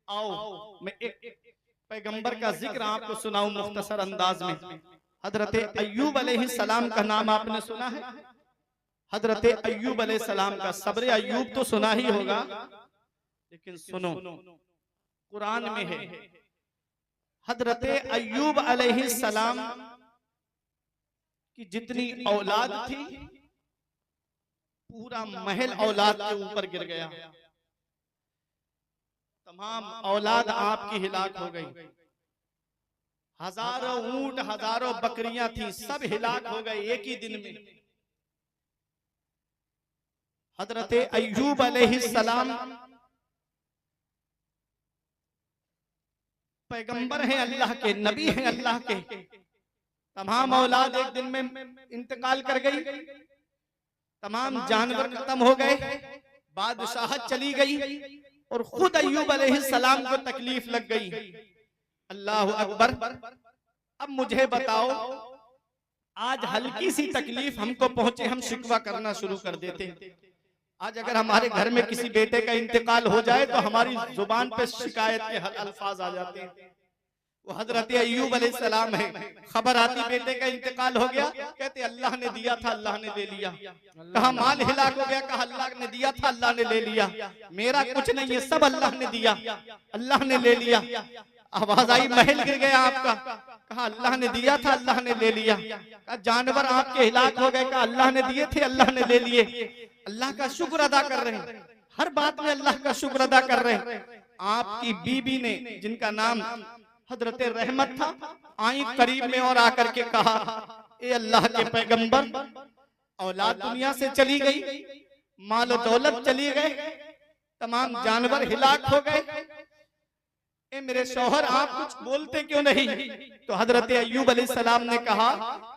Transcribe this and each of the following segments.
आओ मैं एक पैगंबर का जिक्र आपको सुनाऊं मुख्तसर अंदाज में। हजरत अय्यूब अलैहिस्सलाम का नाम आपने सुना है? हजरत अय्यूब अलैहिस्सलाम का सब्र अय्यूब तो सुना ही होगा, लेकिन सुनो कुरान में है हजरत अय्यूब अलैहिस्सलाम की जितनी औलाद थी पूरा महल औलाद के ऊपर गिर गया। तमाम औलाद आपकी हिलाक हो गई। हजारों ऊंट हजारों बकरियां थी, सब हिलाक हो गए एक ही दिन में। हजरत अय्यूब अलैहिस्सलाम पैगंबर हैं अल्लाह के, नबी हैं अल्लाह के। तमाम औलाद एक दिन में इंतकाल कर गई, तमाम जानवर खत्म हो गए, बादशाहत चली गई और खुद अय्यूब अलैहिस्सलाम को तकलीफ लग गई। अल्लाह अकबर। अब मुझे बताओ, आज हल्की सी तकलीफ हमको पहुंचे, हम शिकवा करना शुरू कर देते। आज अगर हमारे घर में किसी बेटे का इंतकाल हो जाए तो हमारी जुबान पे शिकायत के अल्फाज आ जाते हैं। वो हजरत अय्यूब अलैहिस्सलाम है, खबर आती बेटे का इंतकाल हो गया, कहते अल्लाह ने दिया था अल्लाह ने ले लिया। कहा माल हिलाक हो गया, कहा अल्लाह ने दिया था अल्लाह ने ले लिया। मेरा कुछ नहीं है, सब अल्लाह ने दिया, अल्लाह ने ले लिया। आवाज आई महल गिर गया आपका, कहा अल्लाह ने दिया था अल्लाह ने ले लिया। कहा जानवर आपके हिलाक हो गए, कहा अल्लाह ने दिए थे अल्लाह ने ले लिए। अल्लाह का शुक्र अदा कर रहे हैं, हर बात में अल्लाह का शुक्र अदा कर रहे हैं। आपकी बीबी ने, जिनका नाम हजरत रहमत था, आई करीब में और आकर के कहा ए अल्लाह के पैगंबर, औलाद दुनिया से चली गई, माल दौलत चली गए, तमाम जानवर हिलाक हो गए, ए मेरे शौहर आप कुछ बोलते क्यों नहीं? तो हजरत अय्यूब अलैहिस्सलाम ने कहा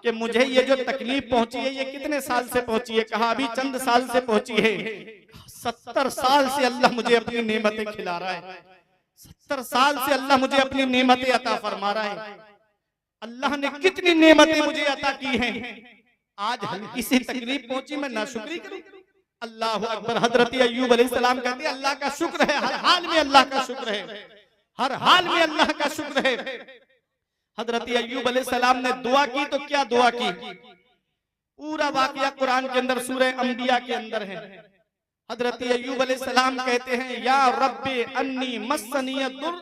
कि मुझे ये जो तकलीफ पहुंची है ये कितने साल से पहुंची है? कहा अभी चंद साल से पहुंची है। 70 साल से अल्लाह मुझे अपनी नेमतें खिला रहा है, 70 साल से अल्लाह मुझे अपनी नेमतें अता फरमा रहा है। अल्लाह ने कितनी नेमतें मुझे अता की हैं, आज हल्की सी तकलीफ पहुंची मैं नाशुक्री करूं? अल्लाह अकबर। हजरत अय्यूब अलैहिस्सलाम कहते हैं अल्लाह का शुक्र है, हर हाल में अल्लाह का शुक्र है, हर हाल में अल्लाह का शुक्र है। हजरत अय्यूब अलैहिस्सलाम ने दुआ की तो क्या दुआ की? पूरा वाकया कुरान के अंदर सूरह अंबिया के अंदर है। हजरत अय्यूब अलैहिस्सलाम कहते हैं या रब्बी अन्नी मस्सनियद्दुर,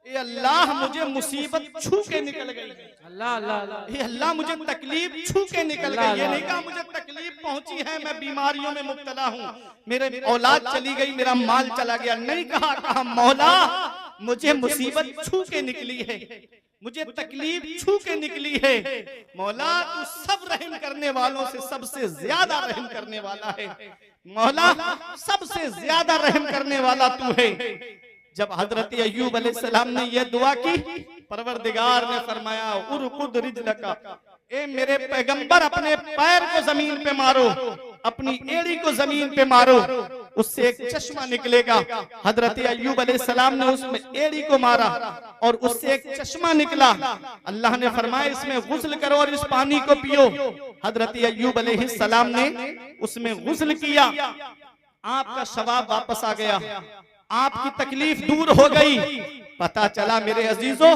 ए अल्लाह मुझे मुसीबत छू के निकल गई, अल्लाह अल्लाह, ए अल्लाह मुझे तकलीफ छू के निकल गई। ये नहीं कहा मुझे तकलीफ पहुंची है, मैं बीमारियों में मुब्तला हूँ, मेरे औलाद चली गई, मेरा माल चला गया, नहीं कहा, कहा मौला मुझे मुसीबत छू के निकली है, मुझे तकलीफ छू के निकली है। मौला तू सब रहम करने वालों से सबसे ज्यादा रहम करने वाला है, मौला सबसे ज्यादा रहम करने वाला तू है। जब हजरत अय्यूब अलैहिस्सलाम ने यह दुआ की, परवरदिगार ने फरमाया उरकुद रिजलका, ए मेरे पैगंबर अपने पैर को जमीन पे मारो, अपनी एड़ी को जमीन पे मारो, उससे एक चश्मा निकलेगा। हजरत अय्यूब अलैहिस्सलाम ने उसमें एड़ी को मारा और उससे एक चश्मा निकला। अल्लाह ने फरमाया इसमें गुस्ल करो और इस पानी को पियो। हजरत अय्यूब अलैहिस्सलाम ने उसमें गुस्ल किया, आपका सवाब वापस आ गया, आपकी तकलीफ दूर हो गई। पता चला मेरे अजीजों,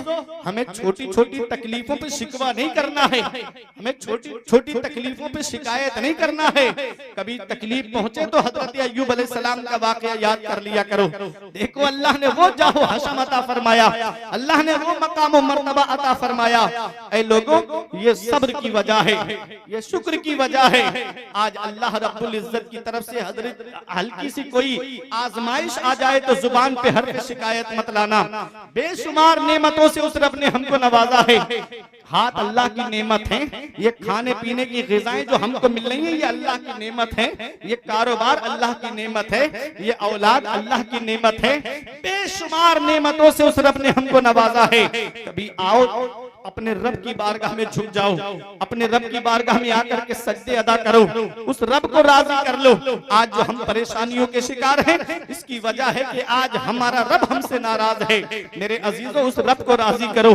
हमें छोटी छोटी तकलीफों पे शिकवा नहीं करना है, हमें छोटी छोटी तकलीफों पे शिकायत नहीं करना है। कभी तकलीफ पहुंचे तो हजरत अय्यूब अलैहिस्सलाम का वाकया याद कर लिया करो। देखो अल्लाह ने वो जाहो हशम अता फरमाया, अल्लाह ने वो मकाम मर्तबा अता फरमाया। ऐ लोगों, ये सब्र की वजह है, ये शुक्र की वजह है। आज अल्लाह रब्बुल इज्जत की तरफ से हजरत हल्की सी कोई आजमाइश आ जाए तो जुबान पे हर शिकायत मत लाना। बेशुमार नेमतों से उस रब ने हमको नवाजा है। हाथ अल्लाह की नेमत है, ये खाने पीने की ग़िज़ाएं जो हमको मिल रही है ये अल्लाह की नेमत है, ये कारोबार अल्लाह की नेमत है, ये औलाद अल्लाह की नेमत है। बेशुमार नेमतों से उस रब ने हमको नवाजा है। कभी आओ अपने रब की बारगाह में झुक जाओ, अपने रब की बारगाह में आकर के सजदे अदा करो, उस रब को राजी कर लो। आज जो हम परेशानियों के शिकार हैं, इसकी वजह है कि आज हमारा रब हमसे नाराज है। मेरे अजीजों, उस रब को राजी करो,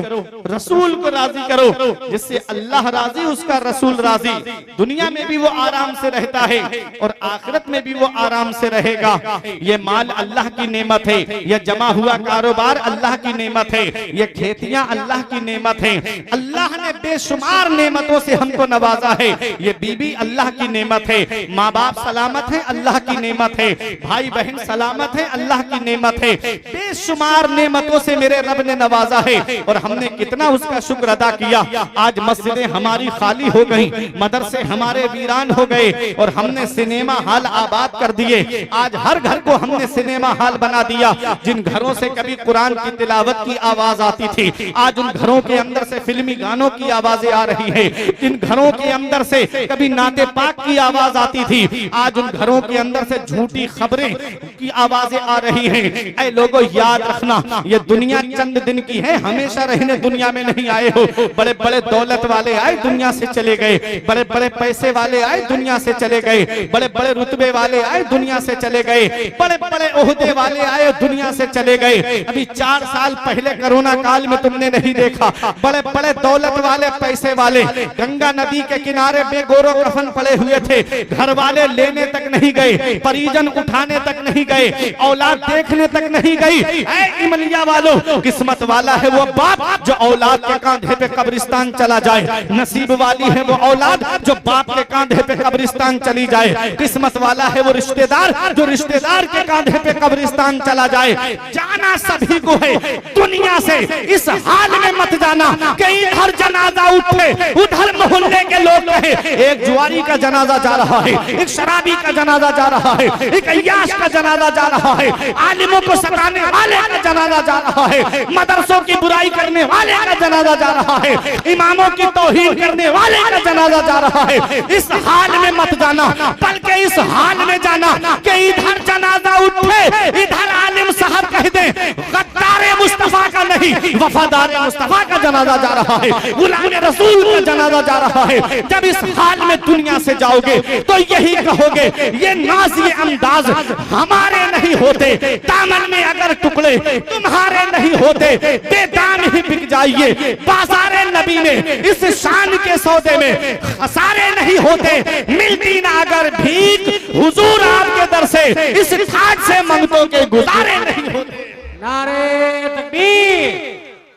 रसूल को राजी करो, जिससे अल्लाह राजी उसका रसूल राजी। दुनिया में भी वो आराम से रहता है और आखिरत में भी वो आराम से रहेगा। ये माल अल्लाह की नेमत है, ये जमा हुआ कारोबार अल्लाह की नेमत है, ये खेतियां अल्लाह की नेमत है। अल्लाह ने बेशुमार नेमतों से हमको नवाजा है। ये बीबी अल्लाह की नेमत है, माँ बाप सलामत है, अल्लाह की नेमत है, भाई बहन सलामत है, अल्लाह की नेमत है। बेशुमार नेमतों से मेरे रब ने नवाजा है और हमने कितना उसका शुक्र अदा किया। आज मस्जिदें हमारी खाली हो गई, मदरसे हमारे वीरान हो गए और हमने सिनेमा हॉल आबाद कर दिए। आज हर घर को हमने सिनेमा हॉल बना दिया। जिन घरों से कभी कुरान की तिलावत की आवाज आती थी, आज उन घरों के अंदर से फिल्मी गानों की आवाजें आ रही है। जिन घरों के अंदर से कभी नाते पाक की आवाज आती थी, आज उन घरों के अंदर से झूठी खबरें की आवाजें आ रही हैं। ऐ लोगों, याद रखना, ये दुनिया चंद दिन की है, हमेशा रहने दुनिया में नहीं आए हो। बड़े बड़े दौलत वाले आए, दुनिया से चले गए, बड़े बड़े पैसे वाले आए, दुनिया से चले गए, बड़े बड़े रुतबे वाले आए, दुनिया से चले गए, बड़े बड़े ओहदे वाले आए, दुनिया से चले गए। अभी 4 साल पहले कोरोना काल में तुमने नहीं देखा, बड़े बड़े दौलत वाले पैसे वाले गंगा नदी के किनारे बेगोरो कफन पड़े हुए थे, घर वाले लेने तक नहीं गए, परिजन उठाने तक नहीं गए, औलाद देखने तक नहीं गई। ऐ इमलिया वालों, किस्मत वाला है वो बाप जो औलाद के कांधे पे कब्रिस्तान चला जाए, नसीब वाली है वो औलाद जो बाप के कांधे पे कब्रिस्तान चली जाए। किस्मत वाला है वो रिश्तेदार जो रिश्तेदार के कांधे पे कब्रिस्तान चला जाए। जाना सभी को है दुनिया से, इस हाल में मत जाना कि इधर जनाजा उठे, उधर मोहल्ले के लोग कहे एक जुआरी का जनाजा जा रहा है, एक शराबी का जनाजा जा रहा है, एक अय्याश का जनाजा जा रहा है, आलिमों को सताने वाले का जनाजा जा रहा है, मदरसों की बुराई करने वाले का जनाजा जा रहा है, इमामों की तौहीन करने वाले का जनाजा जा रहा है। इस हाल में मत जाना, बल्कि इस हाल में जाना कि इधर जनाजा उठे, इधर आलिम साहब कह दे गद्दारे मुस्तफा का नहीं, वफादार मुस्तफा का जनाजा जा रहा है, गुलाम रसूल का जनाजा जा रहा है। जब इस हाल में दुनिया से जाओगे तो यही कहोगे, ये नाज ये अंदाज हमारे नहीं होते, दामन में अगर टुकड़े तुम्हारे नहीं होते, बेदाम ही बिक जाइए बाजारे नबी में। इस शान के सौदे में खसारे नहीं होते, मिलती ना अगर भीख हुजूर आपके दर से, इस ठाट से मंगतों के गुजारे नहीं होते। नारे तकबीर,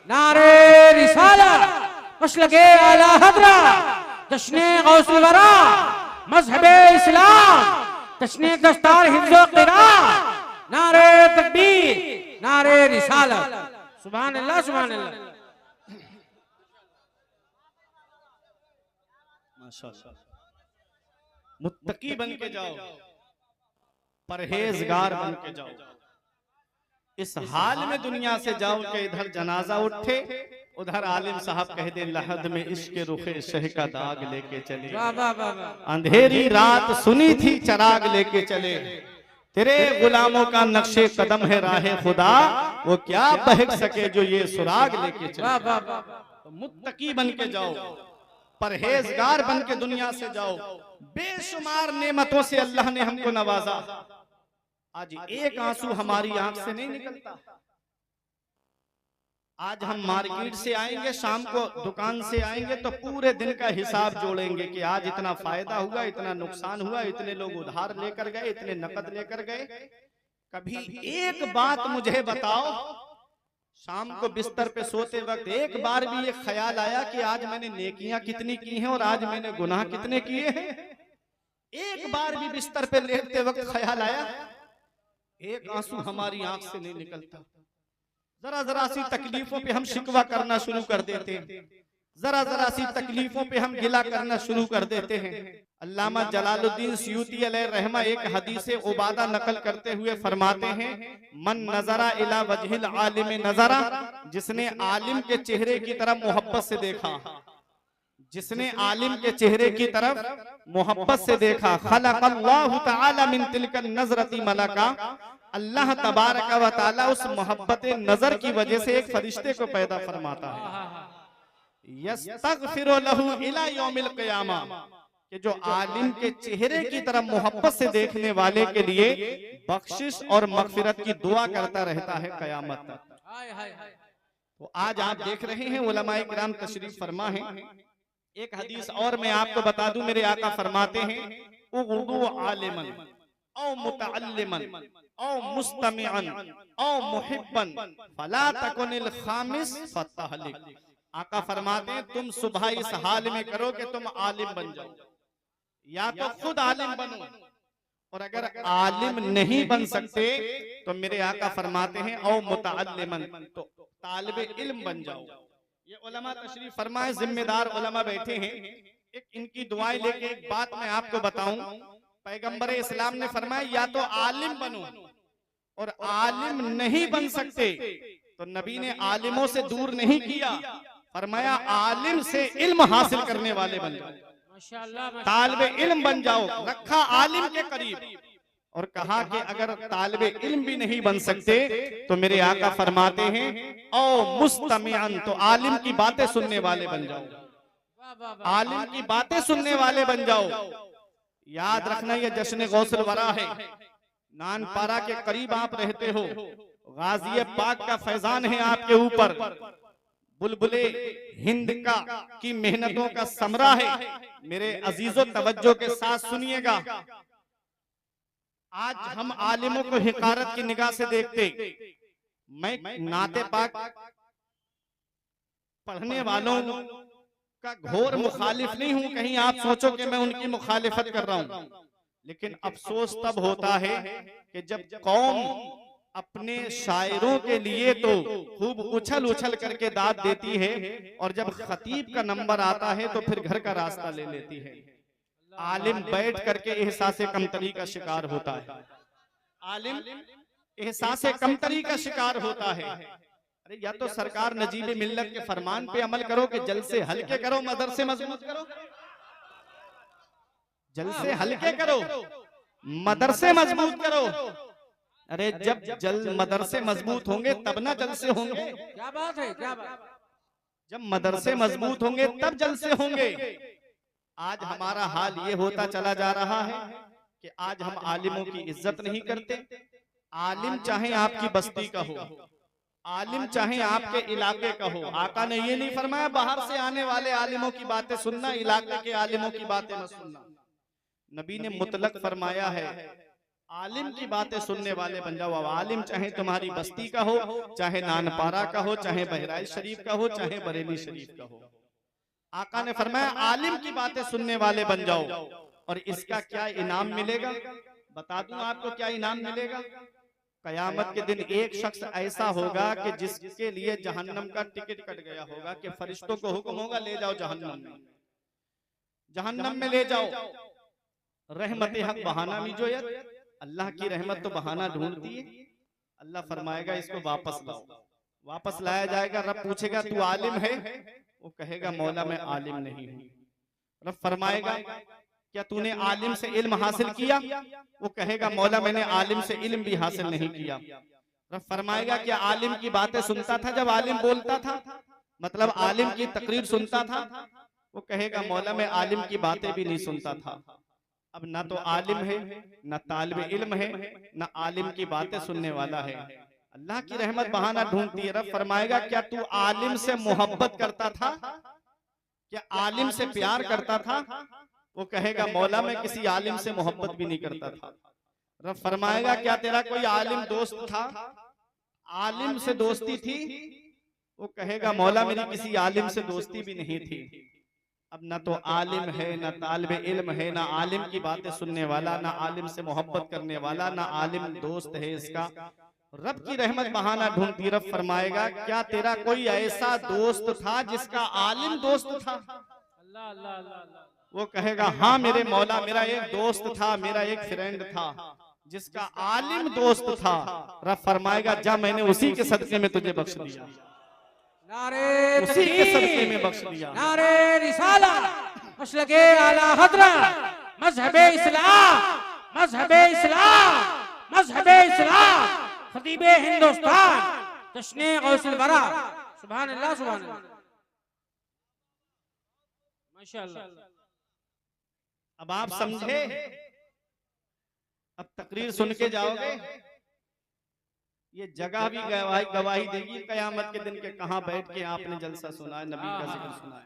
नारे रिसालत, मशलके आला हजरा, जश्ने गौसुल वरा, मजहबे इस्लाम, जश्ने दस्तार हिफ्ज़ो क़िरात, नारे तकबीर, नारे रिसालत। सुभान अल्लाह, सुभान अल्लाह। माशाअल्लाह। मुत्तकी बन के जाओ, परहेजगार बन के जाओ। इस हाल में दुनिया से जाओ कि इधर जनाजा उठे, उधर आलिम साहब कह दे लहद में इश्क रुखे शह का दाग लेके चले, अंधेरी रात सुनी थी चराग लेके चले, तेरे गुलामों का नक्शे कदम है राहे खुदा, वो क्या बहक सके जो ये सुराग लेके चले। तो मुत्तकी बन के जाओ, परहेजगार बन के दुनिया से जाओ। बेशुमार नेमतों से अल्लाह ने हमको नवाजा, आज एक आंसू हमारी आंख से नहीं निकलता। आज हम मार्केट से आएंगे, शाम को दुकान से आएंगे तो पूरे दिन का हिसाब जोड़ेंगे कि आज इतना फायदा हुआ, इतना नुकसान हुआ, इतने लोग उधार लेकर गए, इतने नकद लेकर गए। कभी एक बात मुझे बताओ, शाम को बिस्तर पे सोते वक्त एक बार भी ये ख्याल आया कि आज मैंने नेकियां कितनी की हैं और आज मैंने गुनाह कितने किए हैं? एक बार भी बिस्तर पे लेटते वक्त ख्याल आया? एक आंसू हमारी आंख से नहीं निकलता। जरा जरा सी तकलीफों पे हम शिकवा करना शुरू कर देते हैं, जरा जरा सी तकलीफों पे हम गिला करना शुरू कर देते हैं। अल्लामा जलालुद्दीन सयूती अलैहि रहमा एक हदीस उबादा नकल करते हुए फरमाते हैं, मन नजरा इला वजहिल आलिम नजरा, जिसने आलिम के चेहरे की तरफ मोहब्बत से देखा, जिसने आलिम के चेहरे की तरफ मोहब्बत से देखा, खलक़ल्लाहु तआला मिन तिलकन नज़रती मलका, अल्लाह तबारक व तआला उस मोहब्बत नजर की वजह से एक फरिश्ते को पैदा फरमाता है। यस्तगफिरु लहू इला यौमिल क़ियामा, कि जो आलिम के चेहरे की तरफ मोहब्बत से देखने वाले के लिए बख्शिश और मगफिरत की दुआ करता रहता है क़यामत तक। तो आज आप देख रहे हैं उलमाए किराम तशरीफ फरमा है। एक हदीस और मैं आपको बता दूं, मेरे आका फरमाते हैं उगदू आलिमन औ मुतअल्लिमन औ मुस्तमिअन औ मुहिब्बन फला तकुनिल खामिस फतहलिक। आका फरमाते हैं तुम सुबह इस हाल में करो कि तुम आलिम बन जाओ, या तो खुद आलिम बनो, और अगर आलिम नहीं बन सकते तो मेरे आका फरमाते हैं औ मुतअल्लिमन, तो तालिब इल्म बन जाओ। ये उलमा तशरीफ फरमाए, जिम्मेदार उलमा बैठे हैं। एक इनकी दुआएं लेके एक बात मैं आपको बताऊं, पैगंबर इस्लाम ने फरमाया या तो आलिम बनो, और आलिम नहीं बन सकते तो नबी ने आलिमों से दूर नहीं किया, फरमाया आलिम से इल्म हासिल करने वाले बन जाओ, तालिबे इल्म बन जाओ, रखा आलिम के करीब। और कहा कि अगर तालिबे इल्म भी नहीं बन सकते तो मेरे आका फरमाते हैं ओ मुस्तमिअन, तो आलिम की बातें सुनने वाले बन जाओ, आलिम की बातें सुनने वाले बन जाओ। याद रखना ये जश्न गौसल वरा है, नानपारा के करीब आप रहते हो, गाजी पाक का फैजान है आपके ऊपर, बुलबुले हिंद का की मेहनतों का समरा है। मेरे अजीजों तवज्जो के साथ सुनिएगा, आज हम आलिमों को हिकारत की निगाह से देखते। मैं नाते पाक पढ़ने वालों का घोर मुखालिफ नहीं हूं, कहीं आप सोचो कि मैं उनकी मुखालिफत कर रहा हूं, लेकिन अफसोस तब होता है कि जब कौम अपने शायरों के लिए तो खूब उछल उछल करके दाद देती है, और जब खतीब का नंबर आता है तो फिर घर का रास्ता ले लेती है। आलिम बैठ करके एहसासे कमतरी का शिकार होता है, आलिम एहसासे कमतरी का शिकार होता है। अरे या तो सरकार नजीब मिल्लत के फरमान पे अमल करो कि जलसे हल्के करो, मदरसे मजबूत करो, जलसे हल्के करो, मदरसे मजबूत करो। अरे जब मदरसे मजबूत होंगे तब ना जलसे होंगे। क्या बात है, क्या बात। जब मदरसे मजबूत होंगे तब जलसे होंगे। आज हमारा हाल ये होता चला जा रहा है कि आज हम आलिमों की इज्जत नहीं करते। आलिम चाहे आपकी बस्ती का हो, आलिम चाहे आपके इलाके का हो, आका ने ये नहीं फरमाया बाहर से आने वाले आलिमों की बातें सुनना, इलाके के आलिमों की बातें मत सुनना। नबी ने मुतलक फरमाया है आलिम की बातें सुनने वाले बन जाओ। आलिम चाहे तुम्हारी बस्ती का हो, चाहे नानपारा का हो, चाहे बहराइच शरीफ का हो, चाहे बरेली शरीफ का हो, आका ने फरमाया आलिम की बातें सुनने वाले बन जाओ। और इसका क्या इनाम मिलेगा, बता दूं आपको क्या इनाम मिलेगा। कयामत के दिन एक शख्स ऐसा होगा कि जिसके लिए जहन्नम का टिकट कट गया होगा, कि फरिश्तों को हुक्म होगा ले जाओ जहन्नम में, जहन्नम में ले जाओ। रहमत हक बहाना मीजोयत, अल्लाह की रहमत तो बहाना ढूंढती है। अल्लाह फरमाएगा इसको वापस लाओ, वापस लाया जाएगा। रब पूछेगा तू आलिम है, वो कहेगा मौला मैं आलिम नहीं हूँ। रब फरमाएगा क्या तूने आलिम से इल्म हासिल किया, वो कहेगा मौला मैंने आलिम से इल्म भी हासिल नहीं किया। रब फरमाएगा क्या आलिम की बातें सुनता था जब आलिम बोलता था, मतलब आलिम की तकरीर सुनता था, वो कहेगा मौला मैं आलिम की बातें भी नहीं सुनता था। अब ना तो आलिम है, ना तालिब इल्म है, ना आलिम की बातें सुनने वाला है। अल्लाह की रहमत बहाना ढूंढती है। रब फरमाएगा क्या तू आलिम से मोहब्बत करता था, क्या आलिम से प्यार करता था, वो कहेगा मौला मैं किसी आलिम से मोहब्बत भी नहीं करता था। रब फरमाएगा क्या तेरा कोई आलिम दोस्त था, आलिम से दोस्ती थी, वो कहेगा मौला मेरी किसी आलिम से दोस्ती भी नहीं थी। अब ना तो आलिम है, ना तालिबे इल्म है, ना आलिम की बातें सुनने वाला, ना आलिम से मोहब्बत करने वाला, ना आलिम दोस्त है इसका। रब की रहमत बहाना ढूंढती। रब फरमाएगा क्या तेरा कोई ऐसा दोस्त था जिसका आलिम दोस्त था, अल्लाह अल्लाह अल्लाह। वो कहेगा हाँ मेरे मौला मेरा एक दोस्त था, मेरा एक फ्रेंड था जिसका आलिम दोस्त था। रब फरमाएगा जा मैंने उसी के सदके में तुझे बख्श दिया, नारे उसी के सदके में बख्श दिया। नारे रिसालत, मसलके आला हज़रत, मज़हबे इस्लाम, मज़हबे इस्लाम, मज़हबे इस्लाम, खतीबे हिंदुस्तान, जश्ने गौसुल वरा। सुभान अल्लाह, सुभान अल्लाह। माशाअल्लाह। अब आप समझे, अब तकरीर सुन के जाओगे, ये जगह भी गवाही देगी कयामत के दिन के कहां बैठ के आपने जलसा सुना है, नबी का जिक्र सुना है।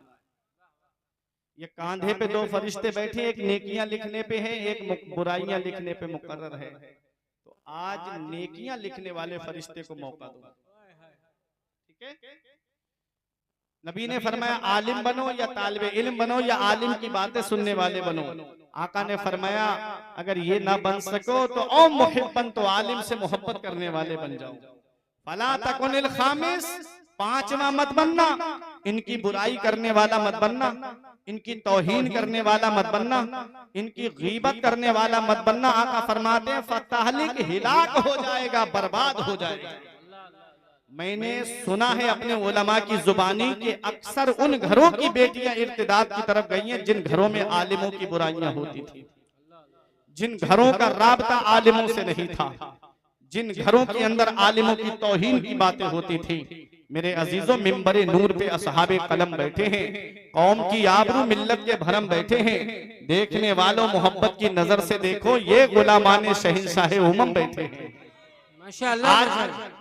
ये कांधे पे दो फरिश्ते बैठे, एक नेकियां लिखने पे है, एक बुराइयां लिखने पे मुकर्रर है। तो आज नेकियां लिखने वाले फरिश्ते को मौका दो, ठीक है। नबी ने फरमाया आलिम बनो या तालिबे इल्म बनो या आलिम की बातें सुनने वाले बनो। आका ने फरमाया अगर ये ना बन सको तो ओ मुहिब्बन, तो आलिम से मोहब्बत करने वाले बन जाओ। फला तकुनिल खामिस, पांचवा मत बनना, इनकी बुराई करने वाला मत बनना, इनकी तौहीन करने वाला मत बनना, इनकी गीबत करने वाला मत बनना। आका फरमाते हैं फतहलिक, हिलाक हो जाएगा, बर्बाद हो जाएगा। मैंने सुना है अपने उलमा की जुबानी कि अक्सर उन घरों की बेटियां इर्तिदाद की तरफ गई हैं जिन घरों में आलिमों की बुराइयां होती थी, जिन घरों का राबता आलिमों से नहीं था, जिन घरों के अंदर आलिमों की तौहीन की बातें होती थी। मेरे अजीजों, मिंबरे नूर पे असहाबे कलम बैठे हैं, कौम की आबरू मिल्लत के भरम बैठे हैं। देखने वालों मोहब्बत की नजर से देखो, ये गुलामाने शहंशाहे उमम बैठे हैं। माशाअल्लाह।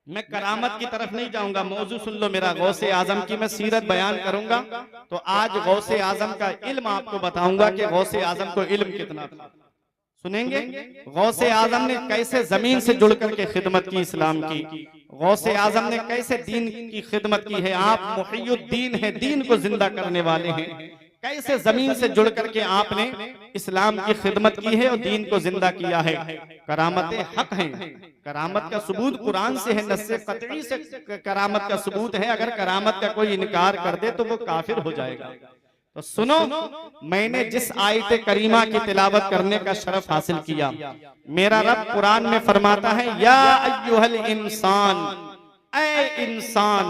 मैं करामत की तरफ नहीं जाऊंगा, मौजू सुन लो मेरा। गौसे आजम की मैं सीरत बयान करूंगा तो आज गौसे आजम का इल्म आपको बताऊंगा कि गौसे आजम को इल्म कितना था। सुनेंगे गौसे आजम ने कैसे जमीन से जुड़ करके खिदमत की इस्लाम की, गौसे आजम ने कैसे दीन की खिदमत की है। आप मुहियुद्दीन हैं, दीन को जिंदा करने वाले हैं। कैसे जमीन से जुड़ करके आपने इस्लाम की खिदमत की है और दीन को जिंदा किया है। करामतें हक हैं, करामत का सबूत कुरान से है, नस्से कतई से करामत का सबूत है। अगर करामत का कोई इनकार कर दे तो वो काफिर हो जाएगा। तो सुनो, मैंने जिस आयत करीमा की तिलावत करने का शरफ हासिल किया, मेरा रब कुरान में फरमाता है या अय्युहल इंसान, ऐ इंसान।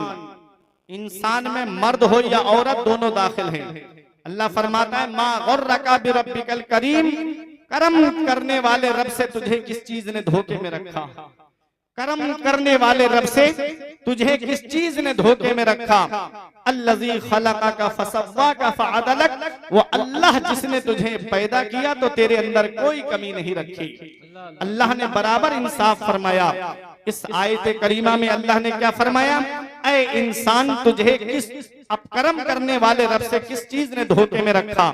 इंसान में मर्द हो या औरत दोनों दाखिल हैं। अल्लाह फरमाता है मा गुर्रका बिरब्बिकल करीम, करम करने वाले रब से तुझे किस चीज ने धोखे में रखा। करम करने वाले रब से तुझे किस चीज ने धोखे में रखा। अल्लज़ी खलक़का फसव्वाका फअदलक, वो अल्लाह जिसने तुझे पैदा किया तो तेरे अंदर कोई कमी नहीं रखी। अल्लाह ने बराबर इंसाफ फरमाया। इस आयत करीमा में अल्लाह ने क्या फरमाया, ऐ इंसान तुझे किस अपकर्म करने वाले रब से किस चीज ने धोखे में रखा।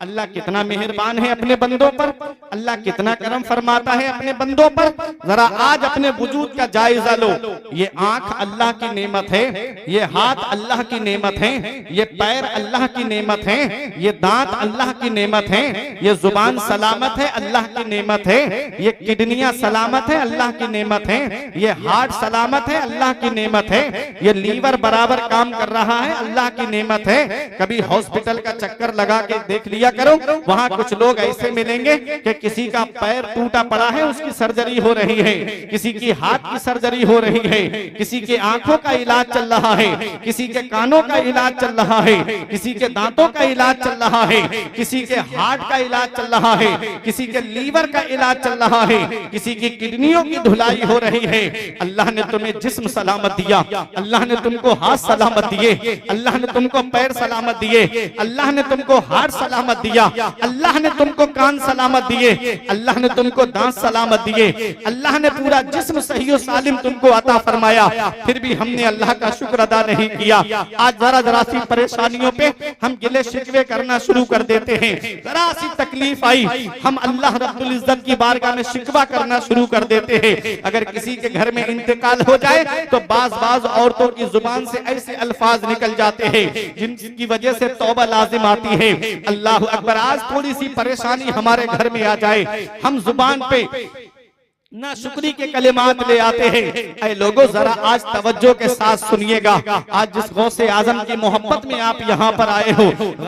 अल्लाह कितना मेहरबान है अपने बंदों पर, अल्लाह कितना करम फरमाता है अपने बंदों पर। जरा आज अपने वजूद का जायजा लो। ये आंख अल्लाह की नेमत है, ये हाथ अल्लाह की नेमत है, ये पैर अल्लाह की नेमत है, ये दांत अल्लाह की नेमत है, ये जुबान सलामत है अल्लाह की नेमत है, ये किडनियां सलामत है अल्लाह की नेमत है, ये हार्ट सलामत है अल्लाह की नेमत है, ये लीवर बराबर काम कर रहा है अल्लाह की नेमत है। कभी हॉस्पिटल का चक्कर लगा के देख लिया करो, वहाँ कुछ लोग ऐसे मिलेंगे कि किसी का पैर टूटा पड़ा है उसकी सर्जरी हो रही है, किसी की हाथ की सर्जरी हो रही है, किसी के आंखों का इलाज चल रहा है, किसी के कानों का इलाज चल रहा है, किसी के दांतों का इलाज चल रहा है, किसी के हार्ट का इलाज चल रहा है, किसी के लीवर का इलाज चल रहा है, किसी की किडनियों की धुलाई हो रही है। अल्लाह ने तुम्हें जिस्म सलामत दिया, अल्लाह ने तुमको हाथ सलामत दिए, अल्लाह ने तुमको पैर सलामत दिए, अल्लाह ने तुमको हार्ट सलामत दिया, अल्लाह ने तुमको कान सलामत दिए, अल्लाह ने तुमको दांत सलामत दिए, अल्लाह ने पूरा जिस्म सही और सालिम तुमको अता फरमाया। फिर भी हमने अल्लाह का शुक्र अदा नहीं किया। आज जरा सी परेशानियों पे हम गिले शिकवे करना शुरू कर देते हैं। जरा सी तकलीफ आई हम अल्लाह रब्बुल इज्जत की बारगाह में शिकवा करना शुरू कर देते हैं। अगर किसी के घर में इंतकाल हो जाए तो बाज औरतों की जुबान से ऐसे अल्फाज निकल जाते हैं जिनकी वजह से तौबा लाजिम आती है। अल्लाह अकबर। आज थोड़ी सी परेशानी हमारे घर में आ जाए, हम जुबान पे ना शुक्री के कलिमात ले आते हैं। ऐ लोगों जरा आज तवज्जो के साथ सुनिएगा। आज जिस गौसे आजम की मोहब्बत में आप यहाँ पर आए हो,